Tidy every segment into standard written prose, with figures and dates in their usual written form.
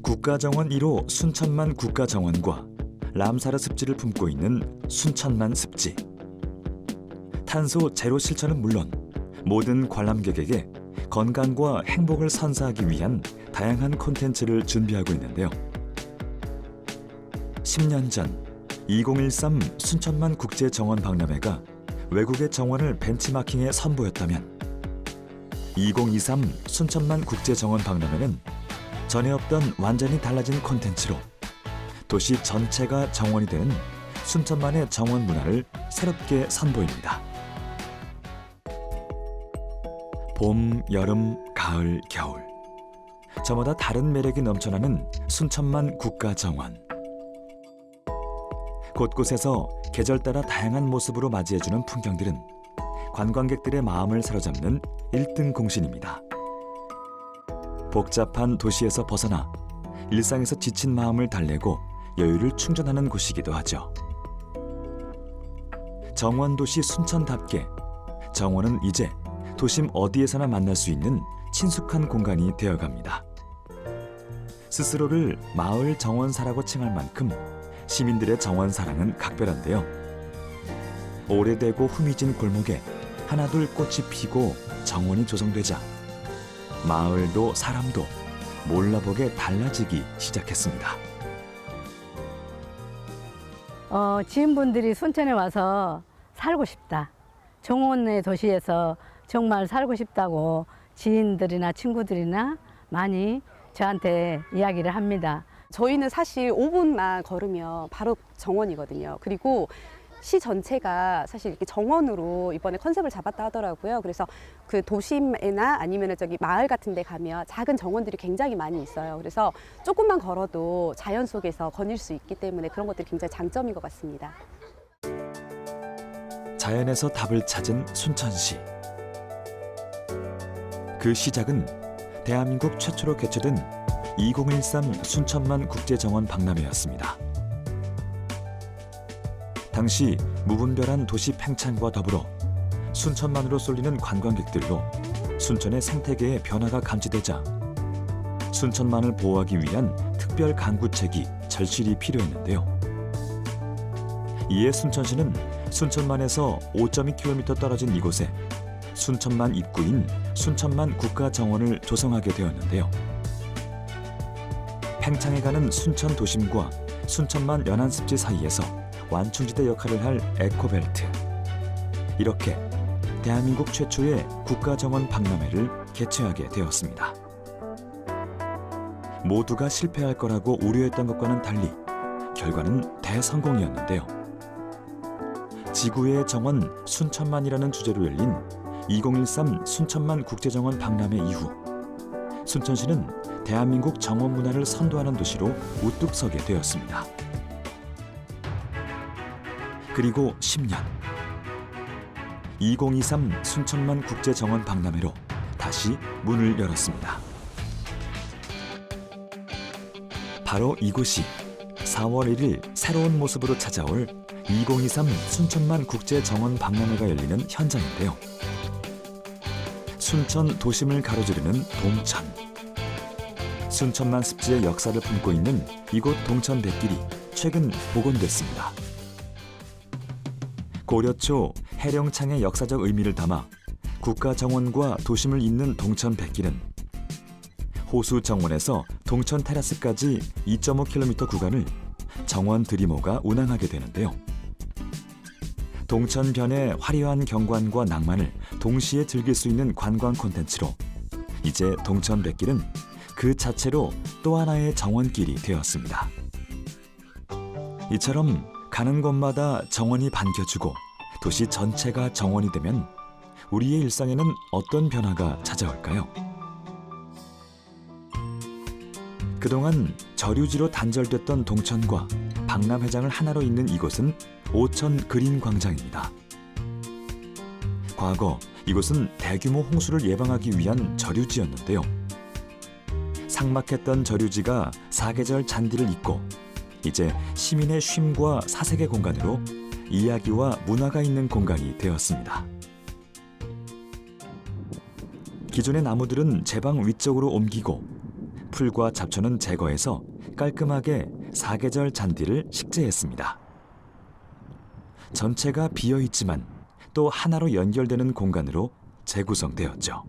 국가정원 1호 순천만 국가정원과 람사르 습지를 품고 있는 순천만 습지. 탄소 제로 실천은 물론 모든 관람객에게 건강과 행복을 선사하기 위한 다양한 콘텐츠를 준비하고 있는데요. 10년 전 2013 순천만 국제정원 박람회가 외국의 정원을 벤치마킹에 선보였다면 2023 순천만 국제정원 박람회는 전에 없던 완전히 달라진 콘텐츠로 도시 전체가 정원이 되는 순천만의 정원 문화를 새롭게 선보입니다. 봄, 여름, 가을, 겨울 저마다 다른 매력이 넘쳐나는 순천만 국가정원. 곳곳에서 계절 따라 다양한 모습으로 맞이해주는 풍경들은 관광객들의 마음을 사로잡는 1등 공신입니다. 복잡한 도시에서 벗어나 일상에서 지친 마음을 달래고 여유를 충전하는 곳이기도 하죠. 정원도시 순천답게 정원은 이제 도심 어디에서나 만날 수 있는 친숙한 공간이 되어갑니다. 스스로를 마을 정원사라고 칭할 만큼 시민들의 정원 사랑은 각별한데요. 오래되고 후미진 골목에 하나둘 꽃이 피고 정원이 조성되자 마을도 사람도 몰라보게 달라지기 시작했습니다. 지인분들이 순천에 와서 살고 싶다. 정원의 도시에서 정말 살고 싶다고 지인들이나 친구들이나 많이 저한테 이야기를 합니다. 저희는 사실 5분만 걸으면 바로 정원이거든요. 그리고 시 전체가 사실 이렇게 정원으로 이번에 컨셉을 잡았다 하더라고요. 그래서 그 도심이나 아니면 저기 마을 같은 데 가면 작은 정원들이 굉장히 많이 있어요. 그래서 조금만 걸어도 자연 속에서 거닐 수 있기 때문에 그런 것들이 굉장히 장점인 것 같습니다. 자연에서 답을 찾은 순천시. 그 시작은 대한민국 최초로 개최된 2013 순천만 국제정원 박람회였습니다. 당시 무분별한 도시 팽창과 더불어 순천만으로 쏠리는 관광객들로 순천의 생태계에 변화가 감지되자 순천만을 보호하기 위한 특별 강구책이 절실히 필요했는데요. 이에 순천시는 순천만에서 5.2km 떨어진 이곳에 순천만 입구인 순천만 국가정원을 조성하게 되었는데요. 팽창해가는 순천 도심과 순천만 연안습지 사이에서 완충지대 역할을 할 에코벨트. 이렇게 대한민국 최초의 국가정원 박람회를 개최하게 되었습니다. 모두가 실패할 거라고 우려했던 것과는 달리 결과는 대성공이었는데요. 지구의 정원 순천만이라는 주제로 열린 2013 순천만 국제정원 박람회 이후 순천시는 대한민국 정원 문화를 선도하는 도시로 우뚝 서게 되었습니다. 그리고 10년 2023 순천만 국제정원 박람회로 다시 문을 열었습니다. 바로 이곳이 4월 1일 새로운 모습으로 찾아올 2023 순천만 국제정원 박람회가 열리는 현장인데요. 순천 도심을 가로지르는 동천. 순천만 습지의 역사를 품고 있는 이곳 동천백길이 최근 복원됐습니다. 고려 초 해령창의 역사적 의미를 담아 국가정원과 도심을 잇는 동천백길은 호수 정원에서 동천 테라스까지 2.5km 구간을 정원 드리모가 운항하게 되는데요. 동천변의 화려한 경관과 낭만을 동시에 즐길 수 있는 관광 콘텐츠로 이제 동천백길은 그 자체로 또 하나의 정원길이 되었습니다. 이처럼 가는 곳마다 정원이 반겨주고 도시 전체가 정원이 되면 우리의 일상에는 어떤 변화가 찾아올까요? 그동안 저류지로 단절됐던 동천과 박람회장을 하나로 잇는 이곳은 오천 그린 광장입니다. 과거 이곳은 대규모 홍수를 예방하기 위한 저류지였는데요. 삭막했던 저류지가 사계절 잔디를 잇고 이제 시민의 쉼과 사색의 공간으로 이야기와 문화가 있는 공간이 되었습니다. 기존의 나무들은 제방 위쪽으로 옮기고 풀과 잡초는 제거해서 깔끔하게 사계절 잔디를 식재했습니다. 전체가 비어 있지만 또 하나로 연결되는 공간으로 재구성되었죠.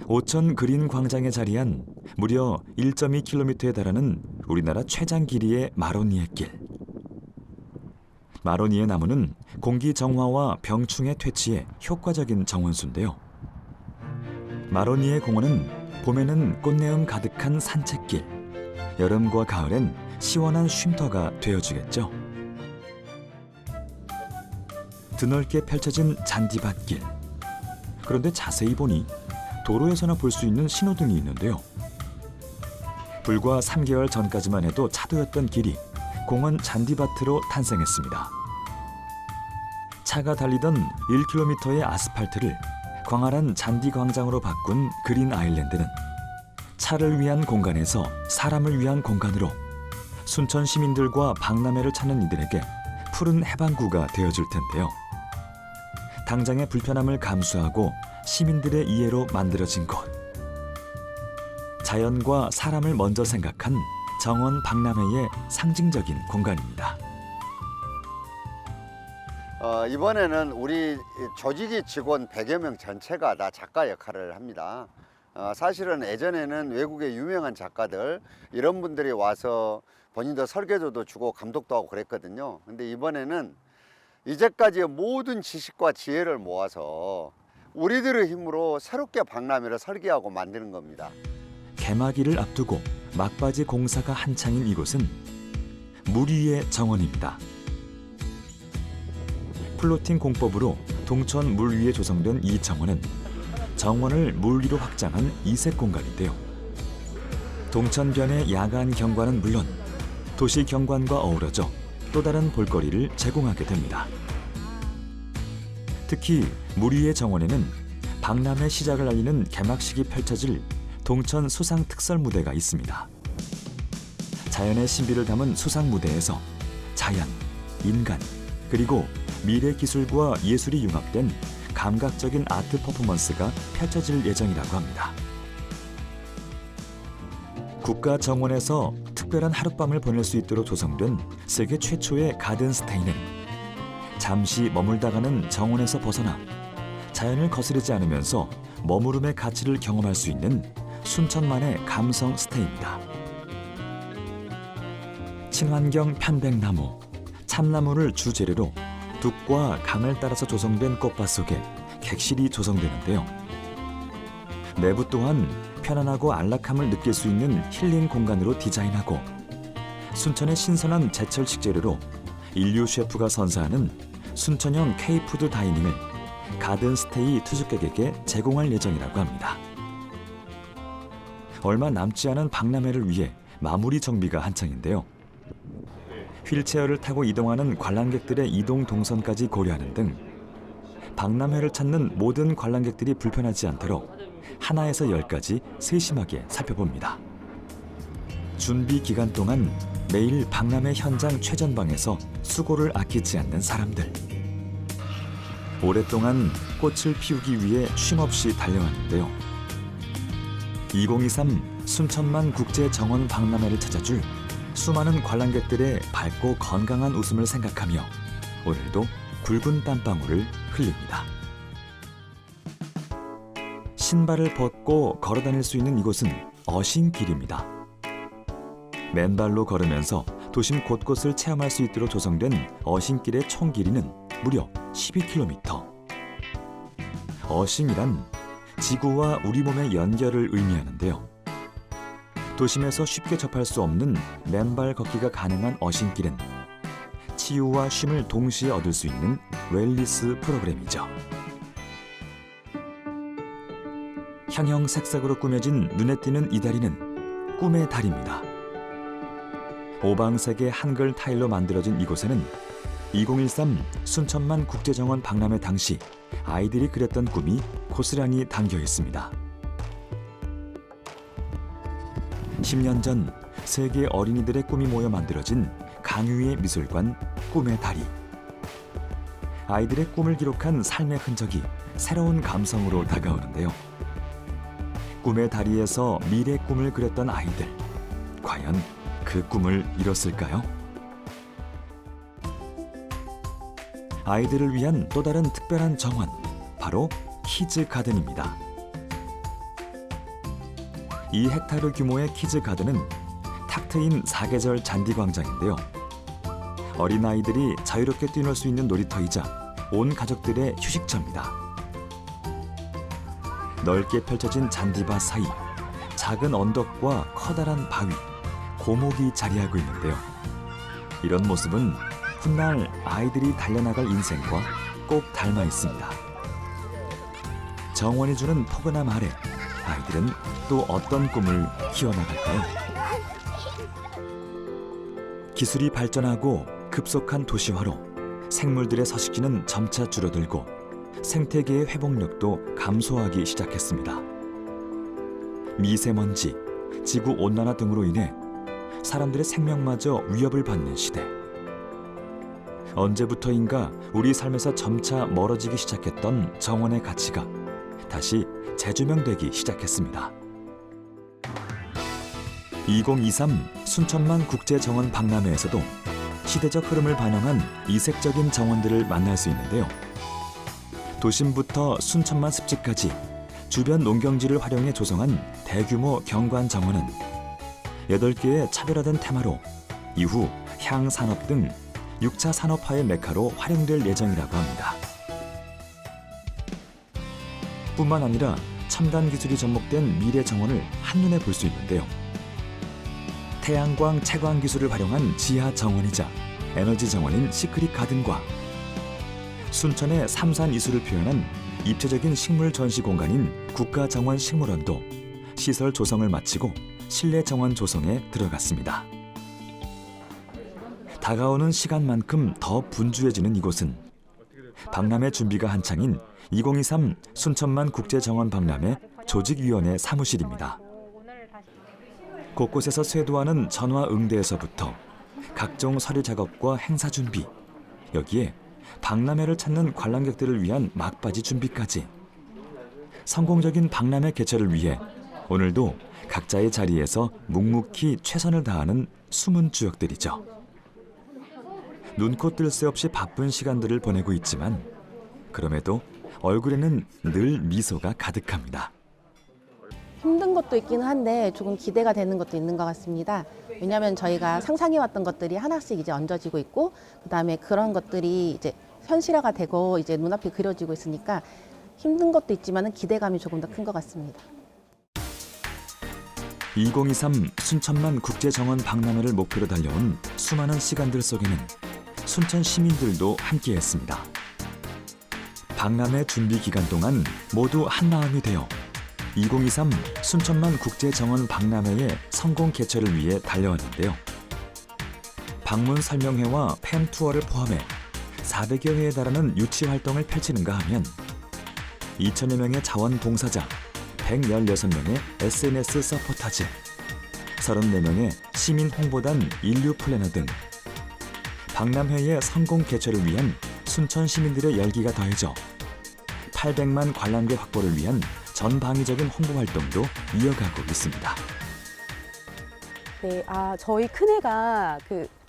오천 그린 광장에 자리한 무려 1.2km에 달하는 우리나라 최장 길이의 마로니에 길. 마로니에 나무는 공기 정화와 병충해 퇴치에 효과적인 정원수인데요. 마로니에 공원은 봄에는 꽃내음 가득한 산책길, 여름과 가을엔 시원한 쉼터가 되어주겠죠. 드넓게 펼쳐진 잔디밭길. 그런데 자세히 보니 도로에서나 볼 수 있는 신호등이 있는데요. 불과 3개월 전까지만 해도 차도였던 길이 공원 잔디밭으로 탄생했습니다. 차가 달리던 1km의 아스팔트를 광활한 잔디 광장으로 바꾼 그린 아일랜드는 차를 위한 공간에서 사람을 위한 공간으로 순천 시민들과 박람회를 찾는 이들에게 푸른 해방구가 되어줄 텐데요. 당장의 불편함을 감수하고 시민들의 이해로 만들어진 곳. 자연과 사람을 먼저 생각한 정원 박람회의 상징적인 공간입니다. 이번에는 우리 조직이 직원 100여 명 전체가 다 작가 역할을 합니다. 사실은 예전에는 외국의 유명한 작가들 이런 분들이 와서 본인도 설계도도 주고 감독도 하고 그랬거든요. 근데 이번에는 이제까지의 모든 지식과 지혜를 모아서 우리들의 힘으로 새롭게 박람회를 설계하고 만드는 겁니다. 개막일을 앞두고 막바지 공사가 한창인 이곳은 물 위의 정원입니다. 플로팅 공법으로 동천 물 위에 조성된 이 정원은 정원을 물 위로 확장한 이색 공간인데요. 동천변의 야간 경관은 물론 도시 경관과 어우러져 또 다른 볼거리를 제공하게 됩니다. 특히 물 위의 정원에는 박람회 시작을 알리는 개막식이 펼쳐질 동천 수상 특설 무대가 있습니다. 자연의 신비를 담은 수상 무대에서 자연, 인간, 그리고 미래 기술과 예술이 융합된 감각적인 아트 퍼포먼스가 펼쳐질 예정이라고 합니다. 국가정원에서 특별한 하룻밤을 보낼 수 있도록 조성된 세계 최초의 가든 스테이는 잠시 머물다 가는 정원에서 벗어나 자연을 거스르지 않으면서 머무름의 가치를 경험할 수 있는 순천만의 감성 스테이입니다. 친환경 편백나무, 참나무를 주재료로 둑과 강을 따라서 조성된 꽃밭 속에 객실이 조성되는데요. 내부 또한 편안하고 안락함을 느낄 수 있는 힐링 공간으로 디자인하고 순천의 신선한 제철 식재료로 인류 셰프가 선사하는 순천형 K푸드 다이닝을 가든스테이 투숙객에게 제공할 예정이라고 합니다. 얼마 남지 않은 박람회를 위해 마무리 정비가 한창인데요. 휠체어를 타고 이동하는 관람객들의 이동 동선까지 고려하는 등 박람회를 찾는 모든 관람객들이 불편하지 않도록 하나에서 10까지 세심하게 살펴봅니다. 준비 기간 동안 매일 박람회 현장 최전방에서 수고를 아끼지 않는 사람들. 오랫동안 꽃을 피우기 위해 쉼없이 달려왔는데요. 2023 순천만 국제정원 박람회를 찾아줄 수많은 관람객들의 밝고 건강한 웃음을 생각하며 오늘도 굵은 땀방울을 흘립니다. 신발을 벗고 걸어다닐 수 있는 이곳은 어신길입니다. 맨발로 걸으면서 도심 곳곳을 체험할 수 있도록 조성된 어신길의 총 길이는 무려 12km. 어신이란 지구와 우리 몸의 연결을 의미하는데요. 도심에서 쉽게 접할 수 없는 맨발 걷기가 가능한 어신길은 치유와 쉼을 동시에 얻을 수 있는 웰니스 프로그램이죠. 형형색색으로 꾸며진 눈에 띄는 이 다리는 꿈의 다리입니다. 오방색의 한글 타일로 만들어진 이곳에는 2013 순천만 국제정원 박람회 당시 아이들이 그렸던 꿈이 고스란히 담겨 있습니다. 10년 전 세계 어린이들의 꿈이 모여 만들어진 강유의 미술관 꿈의 다리. 아이들의 꿈을 기록한 삶의 흔적이 새로운 감성으로 다가오는데요. 꿈의 다리에서 미래 꿈을 그렸던 아이들. 과연 그 꿈을 이뤘을까요? 아이들을 위한 또 다른 특별한 정원, 바로 키즈 가든입니다. 2헥타르 규모의 키즈 가든은 탁 트인 사계절 잔디 광장인데요. 어린아이들이 자유롭게 뛰놀 수 있는 놀이터이자 온 가족들의 휴식처입니다. 넓게 펼쳐진 잔디밭 사이, 작은 언덕과 커다란 바위, 고목이 자리하고 있는데요. 이런 모습은 훗날 아이들이 달려나갈 인생과 꼭 닮아 있습니다. 정원이 주는 포근함 아래 아이들은 또 어떤 꿈을 키워나갈까요? 기술이 발전하고 급속한 도시화로 생물들의 서식지는 점차 줄어들고 생태계의 회복력도 감소하기 시작했습니다. 미세먼지, 지구온난화 등으로 인해 사람들의 생명마저 위협을 받는 시대. 언제부터인가 우리 삶에서 점차 멀어지기 시작했던 정원의 가치가 다시 재조명되기 시작했습니다. 2023 순천만 국제정원 박람회에서도 시대적 흐름을 반영한 이색적인 정원들을 만날 수 있는데요. 도심부터 순천만 습지까지 주변 농경지를 활용해 조성한 대규모 경관 정원은 8개의 차별화된 테마로 이후 향산업 등 6차 산업화의 메카로 활용될 예정이라고 합니다. 뿐만 아니라 첨단 기술이 접목된 미래 정원을 한눈에 볼 수 있는데요. 태양광 채광 기술을 활용한 지하 정원이자 에너지 정원인 시크릿 가든과 순천의 삼산 이수를 표현한 입체적인 식물 전시 공간인 국가정원 식물원도 시설 조성을 마치고 실내 정원 조성에 들어갔습니다. 다가오는 시간만큼 더 분주해지는 이곳은 박람회 준비가 한창인 2023 순천만 국제정원 박람회 조직위원회 사무실입니다. 곳곳에서 쇄도하는 전화응대에서부터 각종 서류 작업과 행사 준비, 여기에 박람회를 찾는 관람객들을 위한 막바지 준비까지 성공적인 박람회 개최를 위해 오늘도 각자의 자리에서 묵묵히 최선을 다하는 숨은 주역들이죠. 눈코 뜰 새 없이 바쁜 시간들을 보내고 있지만 그럼에도 얼굴에는 늘 미소가 가득합니다. 힘든 것도 있기는 한데 조금 기대가 되는 것도 있는 것 같습니다. 왜냐하면 저희가 상상해왔던 것들이 하나씩 이제 얹어지고 있고, 그다음에 그런 것들이 이제 현실화가 되고 이제 눈앞에 그려지고 있으니까 힘든 것도 있지만은 기대감이 조금 더 큰 것 같습니다. 2023 순천만 국제정원 박람회를 목표로 달려온 수많은 시간들 속에는 순천 시민들도 함께했습니다. 박람회 준비 기간 동안 모두 한마음이 되어 2023 순천만 국제정원 박람회의 성공 개최를 위해 달려왔는데요. 방문 설명회와 팸 투어를 포함해 400여 회에 달하는 유치 활동을 펼치는가 하면 2,000여 명의 자원봉사자, 116명의 SNS 서포터즈, 34명의 시민 홍보단 인류 플래너 등 박람회의 성공 개최를 위한 순천 시민들의 열기가 더해져 800만 관람객 확보를 위한 전방위적인 홍보 활동도 이어가고 있습니다. 네, 저희 큰애가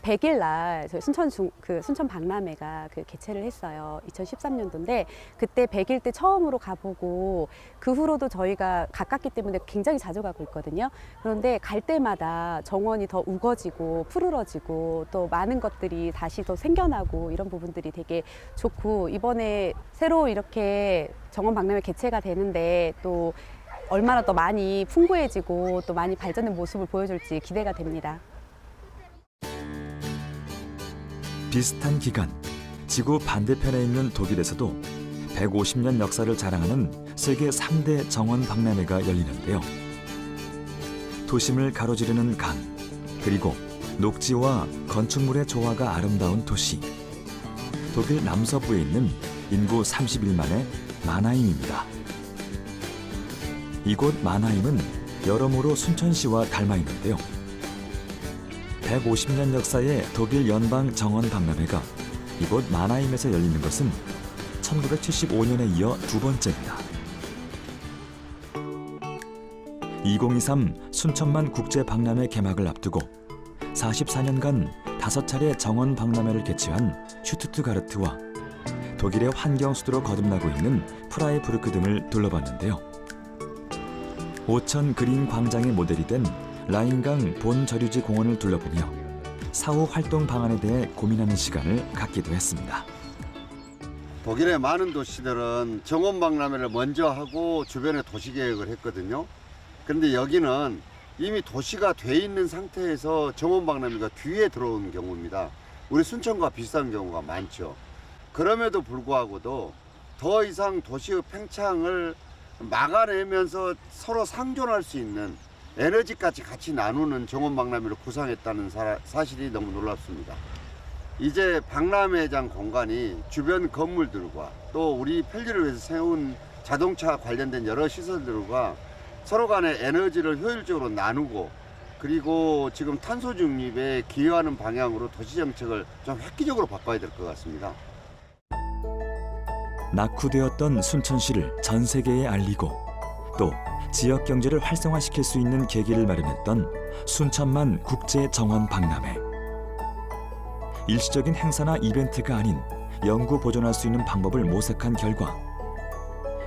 100일 날 저희 순천 박람회가 개최를 했어요. 2013년도인데 그때 100일 때 처음으로 가보고 그 후로도 저희가 가깝기 때문에 굉장히 자주 가고 있거든요. 그런데 갈 때마다 정원이 더 우거지고 푸르러지고 또 많은 것들이 다시 더 생겨나고 이런 부분들이 되게 좋고, 이번에 새로 이렇게 정원 박람회 개최가 되는데 또 얼마나 더 많이 풍부해지고 또 많이 발전된 모습을 보여줄지 기대가 됩니다. 비슷한 기간, 지구 반대편에 있는 독일에서도 150년 역사를 자랑하는 세계 3대 정원 박람회가 열리는데요. 도심을 가로지르는 강, 그리고 녹지와 건축물의 조화가 아름다운 도시. 독일 남서부에 있는 인구 31만의 마나임입니다. 이곳 마나임은 여러모로 순천시와 닮아 있는데요. 150년 역사의 독일 연방 정원 박람회가 이곳 마나임에서 열리는 것은 1975년에 이어 두 번째입니다. 2023 순천만 국제 박람회 개막을 앞두고 44년간 5차례 정원 박람회를 개최한 슈투트가르트와 독일의 환경 수도로 거듭나고 있는 프라이부르크 등을 둘러봤는데요. 오천 그린 광장의 모델이 된 라인강 본저류지 공원을 둘러보며 사후 활동 방안에 대해 고민하는 시간을 갖기도 했습니다. 독일의 많은 도시들은 정원 박람회를 먼저 하고 주변에 도시 계획을 했거든요. 그런데 여기는 이미 도시가 돼 있는 상태에서 정원 박람회가 뒤에 들어온 경우입니다. 우리 순천과 비슷한 경우가 많죠. 그럼에도 불구하고도 더 이상 도시의 팽창을 막아내면서 서로 상존할 수 있는 에너지까지 같이 나누는 정원 박람회를 구상했다는 사실이 너무 놀랍습니다. 이제 박람회장 공간이 주변 건물들과 또 우리 편리를 위해서 세운 자동차 관련된 여러 시설들과 서로 간의 에너지를 효율적으로 나누고 그리고 지금 탄소 중립에 기여하는 방향으로 도시정책을 좀 획기적으로 바꿔야 될 것 같습니다. 낙후되었던 순천시를 전 세계에 알리고 또 지역 경제를 활성화시킬 수 있는 계기를 마련했던 순천만 국제 정원 박람회. 일시적인 행사나 이벤트가 아닌 영구 보존할 수 있는 방법을 모색한 결과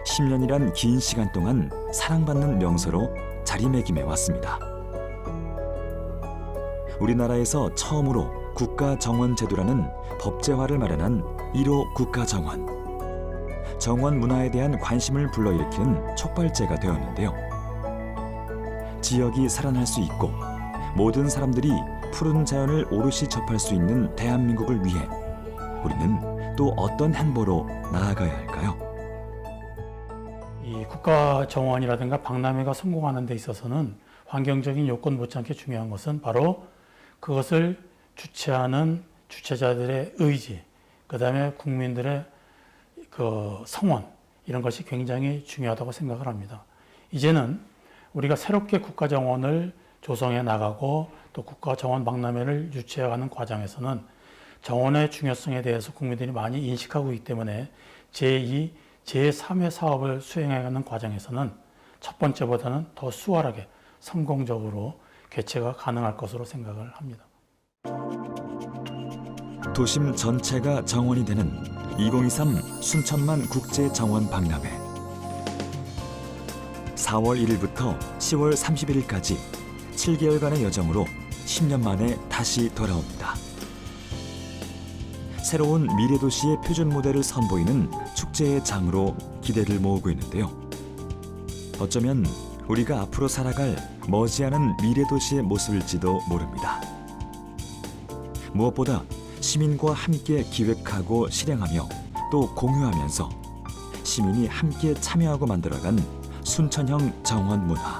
10년이란 긴 시간 동안 사랑받는 명소로 자리매김해 왔습니다. 우리나라에서 처음으로 국가정원제도라는 법제화를 마련한 1호 국가정원. 정원 문화에 대한 관심을 불러일으키는 촉발제가 되었는데요. 지역이 살아날 수 있고 모든 사람들이 푸른 자연을 오롯이 접할 수 있는 대한민국을 위해 우리는 또 어떤 행보로 나아가야 할까요? 이 국가정원이라든가 박람회가 성공하는 데 있어서는 환경적인 요건 못지않게 중요한 것은 바로 그것을 주최하는 주최자들의 의지, 그다음에 국민들의 그 성원, 이런 것이 굉장히 중요하다고 생각을 합니다. 이제는 우리가 새롭게 국가정원을 조성해 나가고 또 국가정원 박람회를 유치해가는 과정에서는 정원의 중요성에 대해서 국민들이 많이 인식하고 있기 때문에 제2, 제3의 사업을 수행해가는 과정에서는 첫 번째보다는 더 수월하게 성공적으로 개최가 가능할 것으로 생각을 합니다. 도심 전체가 정원이 되는 2023 순천만 국제 정원 박람회. 4월 1일부터 10월 31일까지 7개월간의 여정으로 10년 만에 다시 돌아옵니다. 새로운 미래도시의 표준 모델을 선보이는 축제의 장으로 기대를 모으고 있는데요. 어쩌면 우리가 앞으로 살아갈 머지않은 미래도시의 모습일지도 모릅니다. 무엇보다 시민과 함께 기획하고 실행하며 또 공유하면서 시민이 함께 참여하고 만들어간 순천형 정원 문화.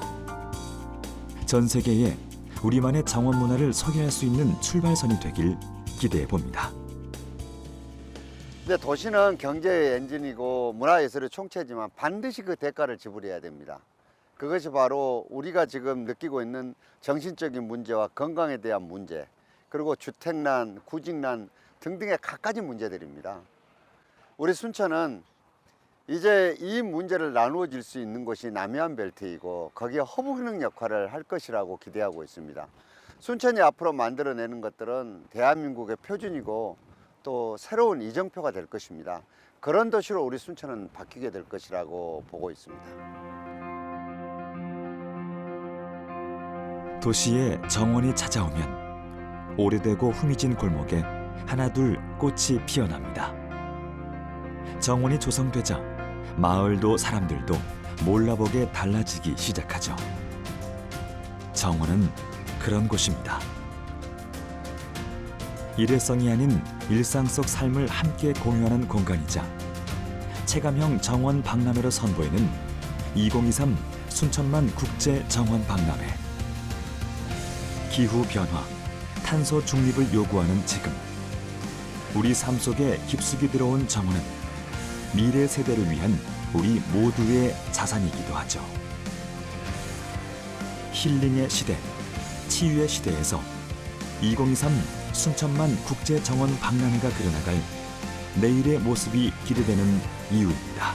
전 세계에 우리만의 정원 문화를 소개할 수 있는 출발선이 되길 기대해 봅니다. 근데 도시는 경제의 엔진이고 문화예술의 총체지만 반드시 그 대가를 지불해야 됩니다. 그것이 바로 우리가 지금 느끼고 있는 정신적인 문제와 건강에 대한 문제, 그리고 주택난, 구직난 등등의 갖가지 문제들입니다. 우리 순천은 이제 이 문제를 나누어질 수 있는 곳이 남해안 벨트이고 거기에 허브기능 역할을 할 것이라고 기대하고 있습니다. 순천이 앞으로 만들어내는 것들은 대한민국의 표준이고 또 새로운 이정표가 될 것입니다. 그런 도시로 우리 순천은 바뀌게 될 것이라고 보고 있습니다. 도시에 정원이 찾아오면 오래되고 후미진 골목에 하나둘 꽃이 피어납니다. 정원이 조성되자 마을도 사람들도 몰라보게 달라지기 시작하죠. 정원은 그런 곳입니다. 일회성이 아닌 일상 속 삶을 함께 공유하는 공간이자 체감형 정원 박람회로 선보이는 2023 순천만 국제 정원 박람회. 기후 변화, 탄소 중립을 요구하는 지금 우리 삶 속에 깊숙이 들어온 정원은 미래 세대를 위한 우리 모두의 자산이기도 하죠. 힐링의 시대, 치유의 시대에서 2023 순천만 국제 정원 박람회가 그려나갈 내일의 모습이 기대되는 이유입니다.